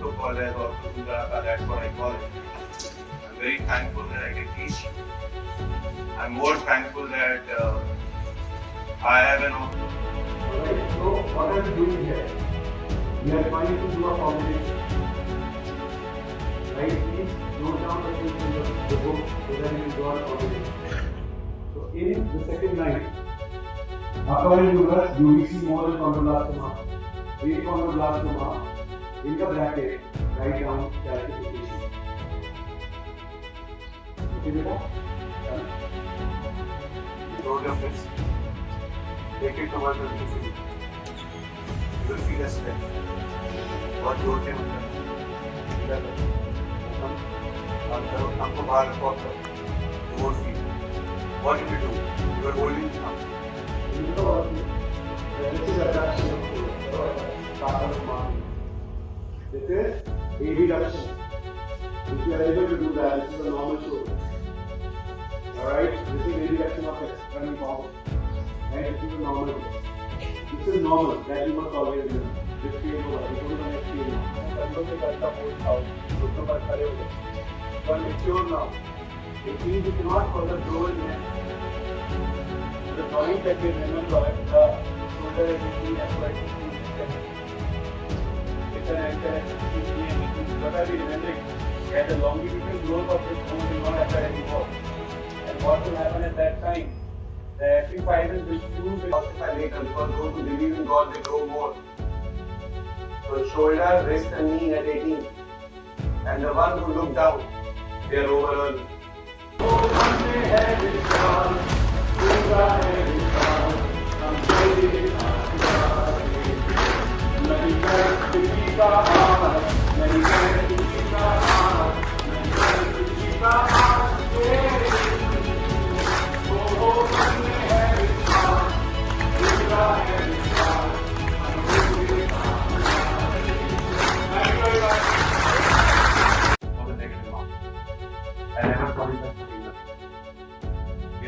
also called as Orthopedics, that's what I call it. I'm very thankful that I can teach. I'm more thankful that I have an opportunity. Alright, so what are we doing here? We are trying to do a combination. Right, please note down the things in the book so that you do a combination. So in the second line, according to us, UVC more than chondroblastoma, achondroblastoma, in the bracket, write down classification. Okay, beta? Load your fist. Take it towards the PC. You will feel a strength. What load के मतलब? हमको बाहर रखो तो you won't feel. What did you do? You were holding something. This is attached to this is abduction. If you are able to do that, this is a normal shoulder. Alright, this is abduction of external forward. Right, this is a normal. This is normal, that you must always remember. This pain over, you go to the next pain now. But mature now. It means you cannot further grow in it. The point that we remember, the shoulder is between F5 to 2. It's an anchor and what are we remembering? That the longitudinal growth of this bone will not occur anymore. And what will happen at that time? The epiphysis will fuse with ossify later because those who believe in God, they grow more. So shoulder, wrist and knee at 18. And the ones who look down, they are over early.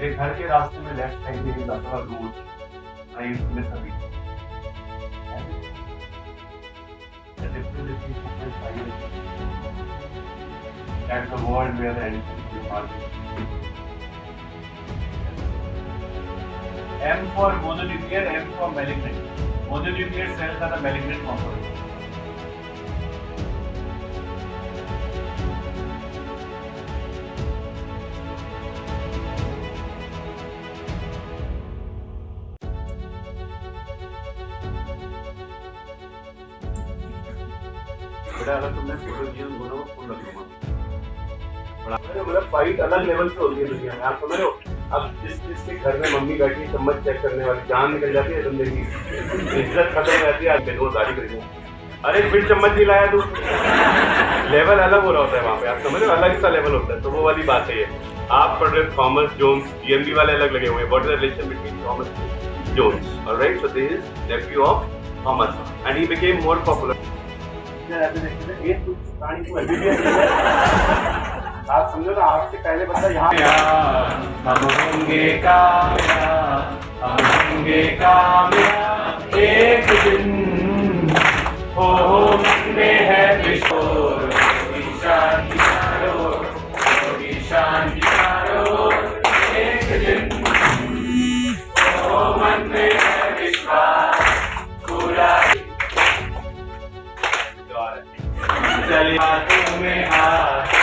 मेरे घर के रास्ते में left side में जाता था रोज I used to miss a beat That's the world where the entity market. M for mononuclear, M for malignant. Mononuclear cells are the malignant component. अगर तुमने जीवन दोनों को फुल रखूंगा मतलब फाइट अलग लेवल पे होती है दुनिया में आप समझ रहे हो अब जिसके घर में मम्मी बैठी चम्मच चेक करने वाली जान निकल जाती है बंदे की इज्जत खत्म हो जाती है आज मैं गाड़ी करेंगे अरे फिर चम्मच नहीं लाया तू लेवल अलग हो रहा होता है वहाँ पे आप समझ रहे हो अलग सा लेवल होता है तो वो वाली बात है ये आप पढ़ रहे हो थॉमस जोन्स जीएमबी वाले अलग लगे हुए हैं what is the relation between Thomas Jones alright so this is nephew of Thomas and he became more popular आप समझो ना आपसे पहले बंदा यहाँ हम होंगे कामयाब एक दिन हो मन में है किशोर शांति चारों एक दिन हो मन में है विश्वास पूरा चले हाथों में हाथ